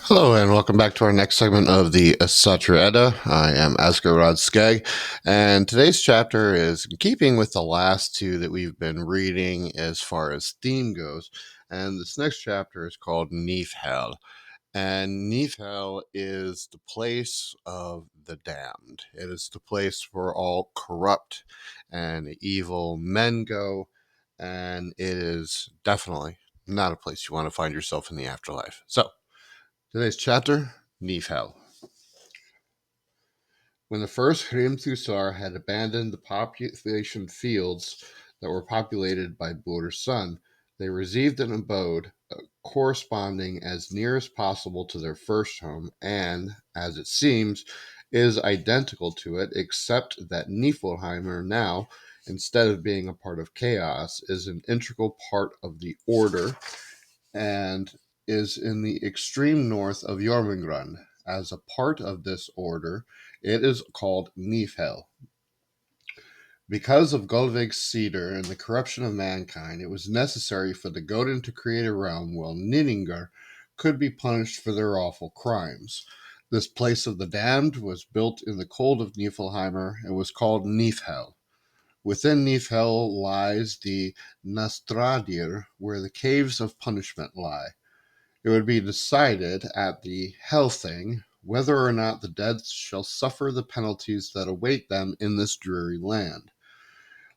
Hello and welcome back to our next segment of the Asatru Edda. I am Asgarad Skeg, and today's chapter is in keeping with the last two that we've been reading as far as theme goes, and this next chapter is called Nifhel. And Nifhel is the place of the damned. It is the place where all corrupt and evil men go, and it is definitely not a place you want to find yourself in the afterlife. So, today's chapter, Nifhel. When the first Hrimthusar had abandoned the population fields that were populated by Bur's son, they received an abode corresponding as near as possible to their first home, and, as it seems, is identical to it, except that Niflheimer now, instead of being a part of chaos, is an integral part of the order, and is in the extreme north of Jormungand. As a part of this order, it is called Nifhel. Because of Gullveig's cedar and the corruption of mankind, it was necessary for the Godin to create a realm where Ninningar could be punished for their awful crimes. This place of the damned was built in the cold of Niflheimer and was called Nifhel. Within Nifhel lies the Nastradir, where the caves of punishment lie. It would be decided at the Hel-Thing whether or not the dead shall suffer the penalties that await them in this dreary land.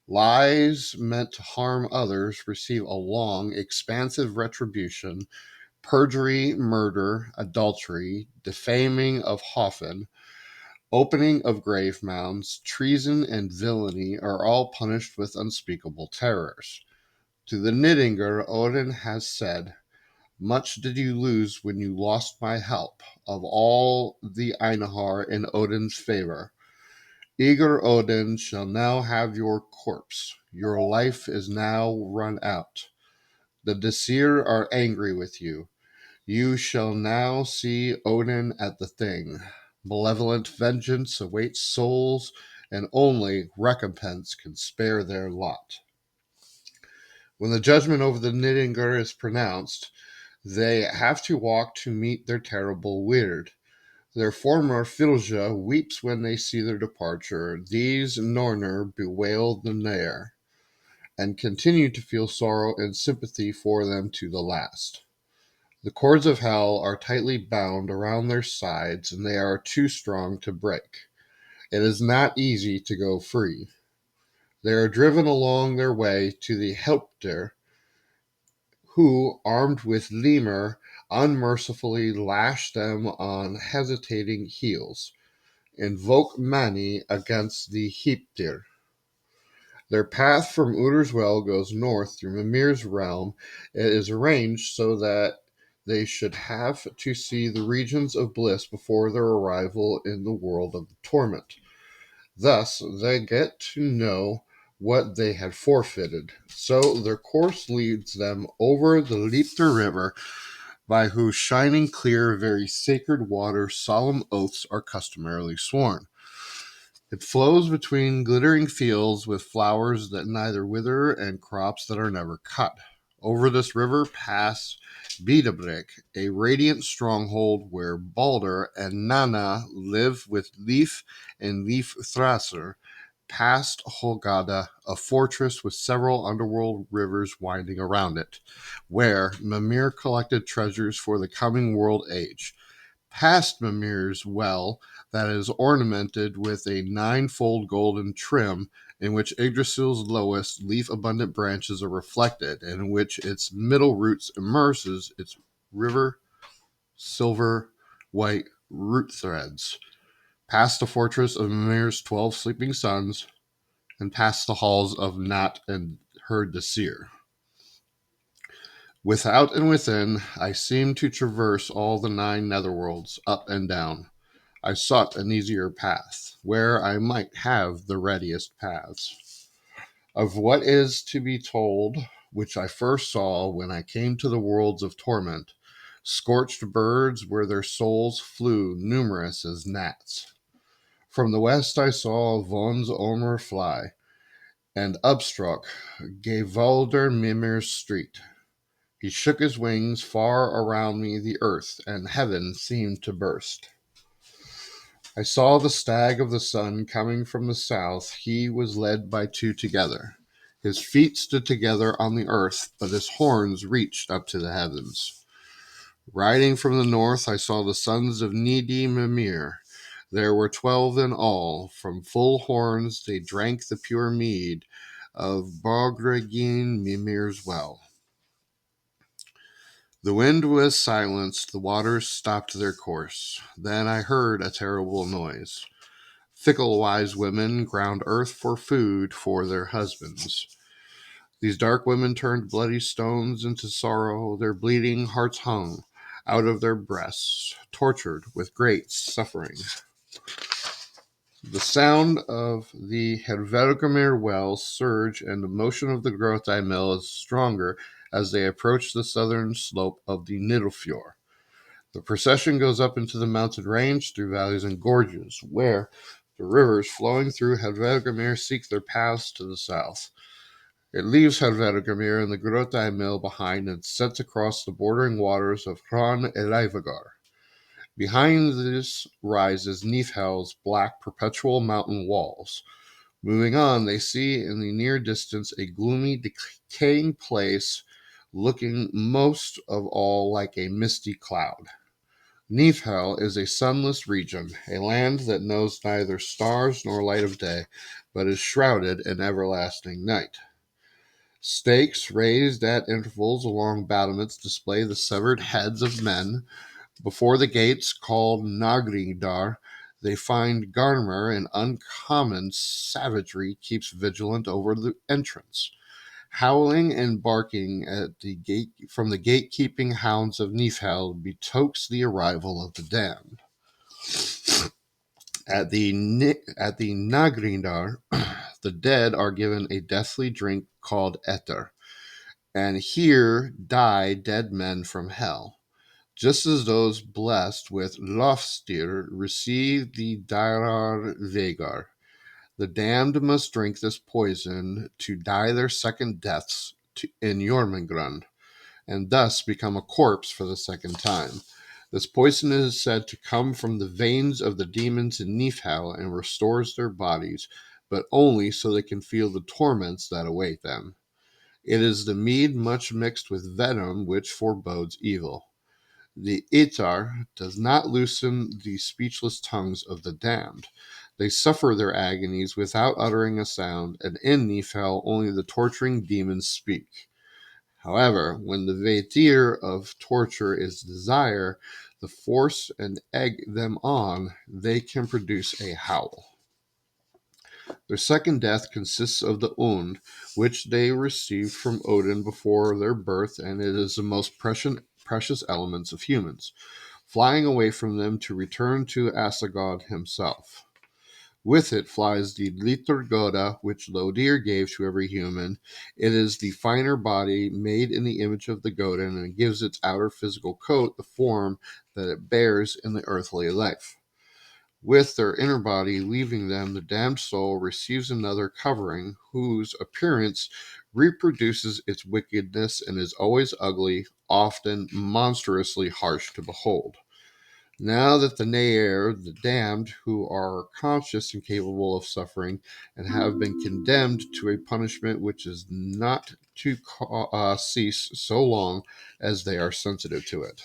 Lies meant to harm others receive a long, expansive retribution. Perjury, murder, adultery, defaming of Hoffen, opening of grave mounds, treason, and villainy are all punished with unspeakable terrors. To the Nidingar, Odin has said, "Much did you lose when you lost my help, of all the Einahar in Odin's favor. Eager Odin shall now have your corpse. Your life is now run out. The Disir are angry with you. You shall now see Odin at the Thing. Malevolent vengeance awaits souls, and only recompense can spare their lot." When the judgment over the Nidingar is pronounced, they have to walk to meet their terrible weird. Their former Filja weeps when they see their departure. These Nornir bewail the Nair, and continue to feel sorrow and sympathy for them to the last. The cords of hell are tightly bound around their sides, and they are too strong to break. It is not easy to go free. They are driven along their way to the Helpter, who, armed with lemur, unmercifully lash them on hesitating heels. Invoke Mani against the Heiptir. Their path from Uther's Well goes north through Mimir's realm. It is arranged so that they should have to see the regions of bliss before their arrival in the world of torment. Thus, they get to know what they had forfeited. So their course leads them over the Leipter River, by whose shining clear, very sacred water solemn oaths are customarily sworn. It flows between glittering fields with flowers that neither wither and crops that are never cut. Over this river pass Bedabrick, a radiant stronghold where Balder and Nanna live with Leif and Leif Thrasser. Past Holgada, a fortress with several underworld rivers winding around it, where Mimir collected treasures for the coming world age. Past Mimir's well, that is ornamented with a ninefold golden trim, in which Yggdrasil's lowest leaf-abundant branches are reflected, and in which its middle roots immerses its river silver white root threads. Past the fortress of Mimir's 12 sleeping sons, and past the halls of Nat and her Disir. Without and within, I seemed to traverse all the 9 netherworlds, up and down. I sought an easier path, where I might have the readiest paths. of what is to be told, which I first saw when I came to the worlds of torment. Scorched birds where their souls flew, numerous as gnats. From the west I saw Von's Omer fly, and upstruck Gevalder Mimir's street. He shook his wings far around me, the earth and heaven seemed to burst. I saw the stag of the sun coming from the south. He was led by two together. His feet stood together on the earth, but his horns reached up to the heavens. Riding from the north, I saw the sons of Nidi Mimir. There were 12 in all. From full horns they drank the pure mead of Bogregin Mimir's well. The wind was silenced, the waters stopped their course. Then I heard a terrible noise. Fickle wise women ground earth for food for their husbands. These dark women turned bloody stones into sorrow. Their bleeding hearts hung out of their breasts, tortured with great suffering. The sound of the Hervelgamir well surge and the motion of the Grotai mill is stronger as they approach the southern slope of the Nifhel. The procession goes up into the mountain range through valleys and gorges, where the rivers flowing through Hervelgamir seek their paths to the south. It leaves Hervelgamir and the Grotai mill behind and sets across the bordering waters of Hran Elivagar. Behind this rises Nifhel's black perpetual mountain walls. Moving on, they see in the near distance a gloomy, decaying place looking most of all like a misty cloud. Nifhel is a sunless region, a land that knows neither stars nor light of day, but is shrouded in everlasting night. Stakes raised at intervals along battlements display the severed heads of men. Before the gates, called Nagridar, they find Garmer, an uncommon savagery, keeps vigilant over the entrance. Howling and barking at the gate from the gatekeeping hounds of Nifhel betokens the arrival of the damned. At the Nagrindar, the dead are given a deathly drink called Edda, and here die dead men from hell, just as those blessed with Lofstir receive the Dairar Vegar. The damned must drink this poison to die their second deaths in Jormungand, and thus become a corpse for the second time. This poison is said to come from the veins of the demons in Nifhel and restores their bodies, but only so they can feel the torments that await them. It is the mead much mixed with venom which forebodes evil. The Itar does not loosen the speechless tongues of the damned. They suffer their agonies without uttering a sound, and in Nifhel only the torturing demons speak. However, when the Vetir of torture is desire, the force and egg them on, they can produce a howl. Their second death consists of the Und, which they received from Odin before their birth, and it is the most precious elements of humans, flying away from them to return to Asagod himself. With it flies the Liturgoda, which Lodir gave to every human. It is the finer body made in the image of the Godin, and it gives its outer physical coat the form that it bears in the earthly life. With their inner body leaving them, the damned soul receives another covering, whose appearance reproduces its wickedness and is always ugly, often monstrously harsh to behold. Now that the Nair, the damned, who are conscious and capable of suffering, and have been condemned to a punishment which is not to cease so long as they are sensitive to it.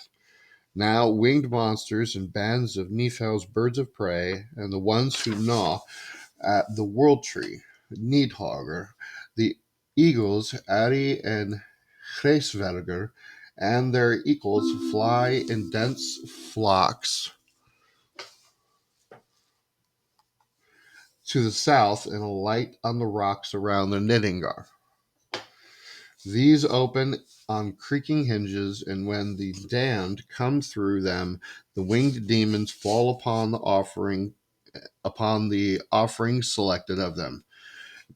Now winged monsters and bands of Nifhel's birds of prey, and the ones who gnaw at the world tree, Needhogger, the eagles, Ari and Hreisvelger, and their equals fly in dense flocks to the south and alight on the rocks around the Nidingar. These open on creaking hinges, and when the damned come through them, the winged demons fall upon the offering selected of them.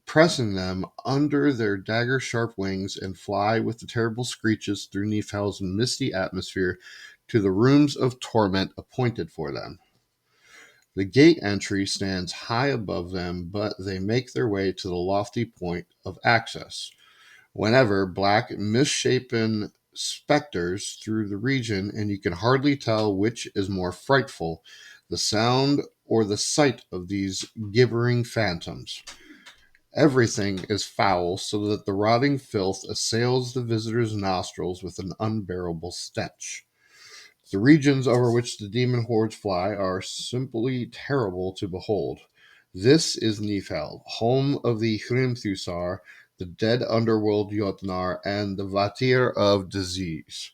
pressing them under their dagger-sharp wings, and fly with the terrible screeches through Nifhel's misty atmosphere to the rooms of torment appointed for them. The gate entry stands high above them, but they make their way to the lofty point of access. Whenever black, misshapen specters through the region, and you can hardly tell which is more frightful, the sound or the sight of these gibbering phantoms. Everything is foul, so that the rotting filth assails the visitor's nostrils with an unbearable stench. The regions over which the demon hordes fly are simply terrible to behold. This is Nifhel, home of the Hrimthusar, the dead underworld Jotnar, and the Vatir of Disease.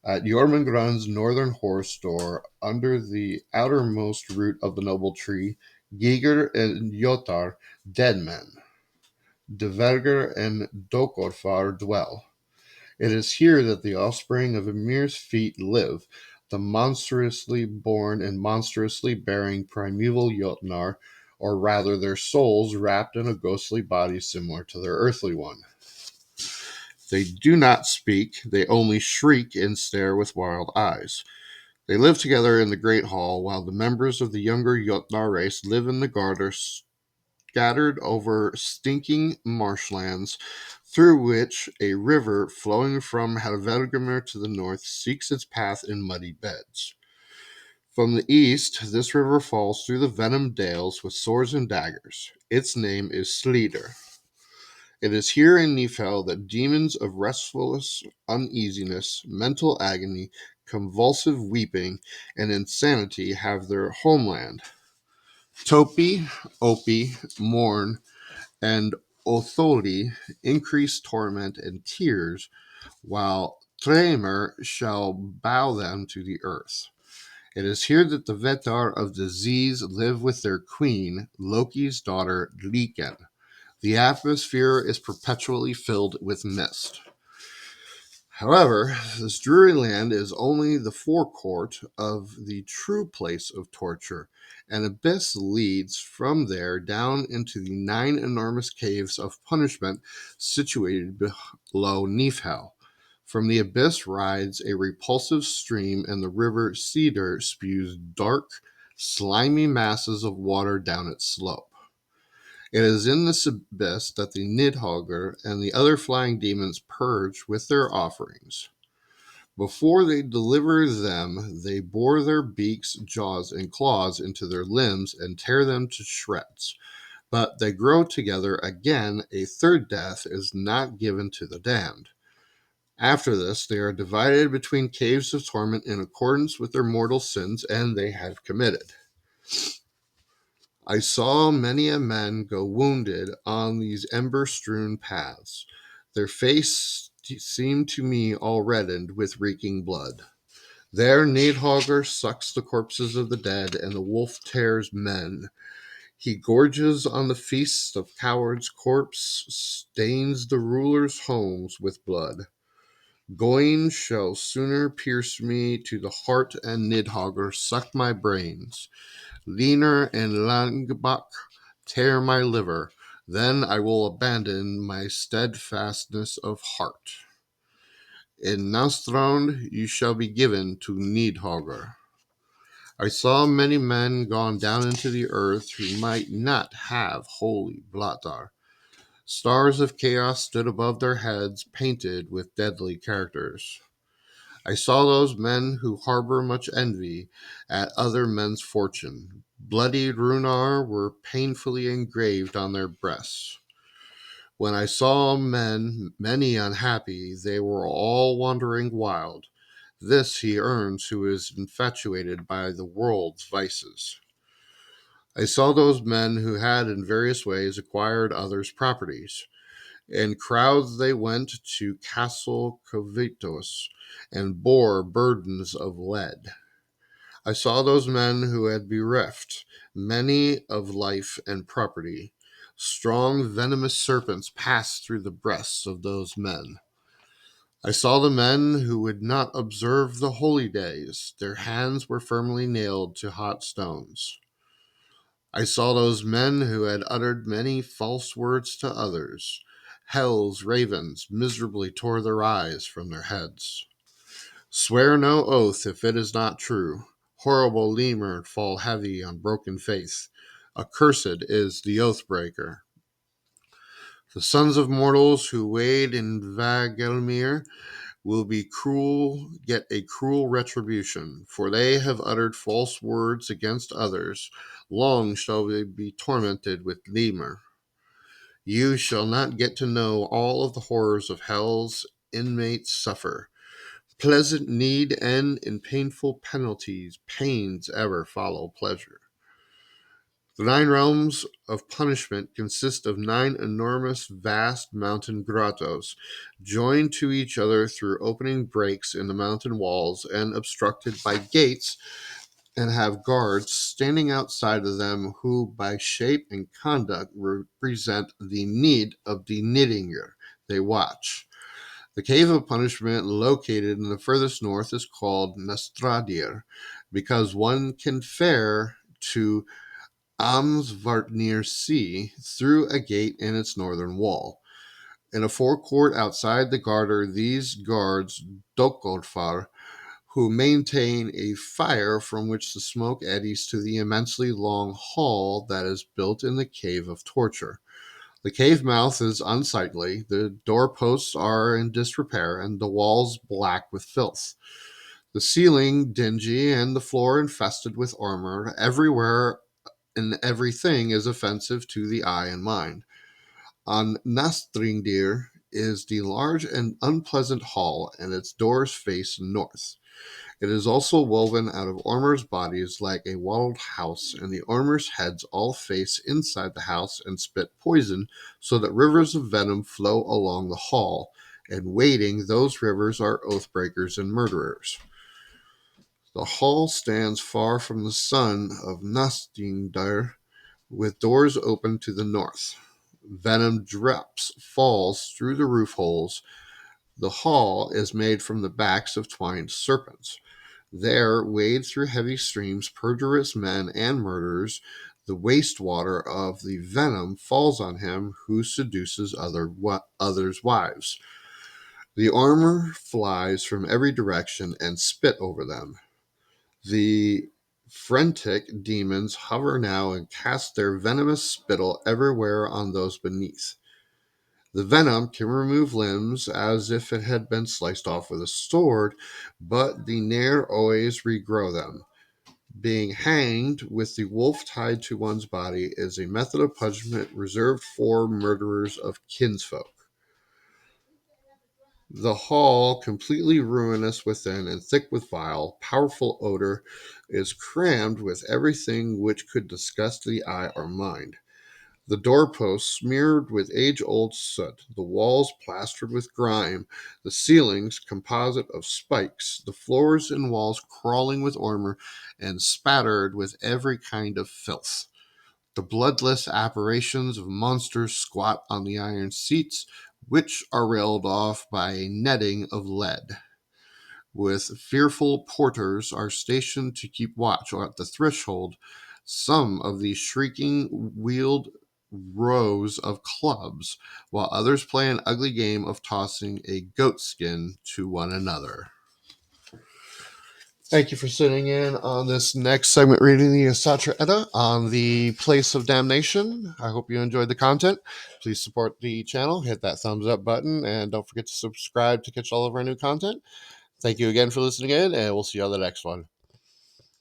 At Jormungand's northern horse store, under the outermost root of the noble tree, Giger and Jotar, dead men, Dverger and Dokorfar dwell. It is here that the offspring of Ymir's feet live, the monstrously born and monstrously bearing primeval Jotnar, or rather their souls wrapped in a ghostly body similar to their earthly one. They do not speak, they only shriek and stare with wild eyes. They live together in the great hall, while the members of the younger Jotnar race live in the garter scattered over stinking marshlands, through which a river flowing from Helvergamir to the north seeks its path in muddy beds. From the east, this river falls through the venom dales with swords and daggers. Its name is Sleder. It is here in Nifhel that demons of restless uneasiness, mental agony, convulsive weeping, and insanity have their homeland. Topi, Opi, Morn, and Otholi increase torment and tears, while Tremor shall bow them to the earth. It is here that the Vetar of Disease live with their queen, Loki's daughter, Liken. The atmosphere is perpetually filled with mist. However, this dreary land is only the forecourt of the true place of torture. An abyss leads from there down into the 9 enormous caves of punishment situated below Nifhel. From the abyss rides a repulsive stream, and the river Cedar spews dark, slimy masses of water down its slope. It is in this abyss that the Nidhogger and the other flying demons purge with their offerings. Before they deliver them, they bore their beaks, jaws, and claws into their limbs and tear them to shreds. But they grow together again. A third death is not given to the damned. After this, they are divided between caves of torment in accordance with their mortal sins and they have committed. I saw many a men go wounded on these ember-strewn paths. Their face seemed to me all reddened with reeking blood. There Nidhogger sucks the corpses of the dead, and the wolf tears men. He gorges on the feasts of cowards' corpse, stains the rulers' homes with blood. Goin shall sooner pierce me to the heart, and Nidhogger suck my brains. Leaner and Langbach tear my liver, then I will abandon my steadfastness of heart. In Nastrond you shall be given to Nidhogger. I saw many men gone down into the earth who might not have holy Blatar. Stars of chaos stood above their heads, painted with deadly characters. I saw those men who harbor much envy at other men's fortune. Bloodied runar were painfully engraved on their breasts. When I saw men, many unhappy, they were all wandering wild. This he earns who is infatuated by the world's vices. I saw those men who had in various ways acquired others' properties. In crowds they went to Castle Covitos and bore burdens of lead. I saw those men who had bereft many of life and property. Strong, venomous serpents passed through the breasts of those men. I saw the men who would not observe the holy days. Their hands were firmly nailed to hot stones. I saw those men who had uttered many false words to others. Hell's ravens miserably tore their eyes from their heads. Swear no oath if it is not true. Horrible lemur fall heavy on broken faith. Accursed is the oath breaker. The sons of mortals who wade in Vagelmir will be cruel, get a cruel retribution, for they have uttered false words against others. Long shall they be tormented with lemur. You shall not get to know all of the horrors of hell's inmates suffer. Pleasant need end in painful penalties. Pains ever follow pleasure. The 9 realms of punishment consist of 9 enormous, vast mountain grottos, joined to each other through opening breaks in the mountain walls and obstructed by gates, and have guards standing outside of them who, by shape and conduct, represent the need of the Niddinger they watch. The cave of punishment, located in the furthest north, is called Nastradir, because one can fare to Amsvartnir Sea through a gate in its northern wall. In a forecourt outside the garter, these guards, Dokodfar, who maintain a fire from which the smoke eddies to the immensely long hall that is built in the cave of torture. The cave mouth is unsightly, the doorposts are in disrepair, and the walls black with filth. The ceiling dingy, and the floor infested with armor. Everywhere and everything is offensive to the eye and mind. On Nastringdir is the large and unpleasant hall, and its doors face north. It is also woven out of armor's bodies like a wattled house, and the armor's heads all face inside the house and spit poison, so that rivers of venom flow along the hall, and waiting those rivers are oathbreakers and murderers. The hall stands far from the sun of Nastringdir, with doors open to the north. Venom drips falls through the roof holes. The hall is made from the backs of twined serpents. There, wade through heavy streams, perjurous men and murderers. The wastewater of the venom falls on him who seduces others' wives. The armor flies from every direction and spit over them. The frantic demons hover now and cast their venomous spittle everywhere on those beneath. The venom can remove limbs as if it had been sliced off with a sword, but the ne'er always regrow them. Being hanged with the wolf tied to one's body is a method of punishment reserved for murderers of kinsfolk. The hall, completely ruinous within and thick with vile, powerful odor, is crammed with everything which could disgust the eye or mind. The doorposts smeared with age-old soot, the walls plastered with grime, the ceilings composite of spikes, the floors and walls crawling with armor and spattered with every kind of filth. The bloodless apparitions of monsters squat on the iron seats, which are railed off by a netting of lead. With fearful porters are stationed to keep watch at the threshold. Some of these shrieking wield rows of clubs, while others play an ugly game of tossing a goat skin to one another. Thank you for sitting in on this next segment reading the Asatru Edda on the Place of Damnation. I hope you enjoyed the content. Please support the channel, hit that thumbs up button, and don't forget to subscribe to catch all of our new content. Thank you again for listening in, and we'll see you on the next one.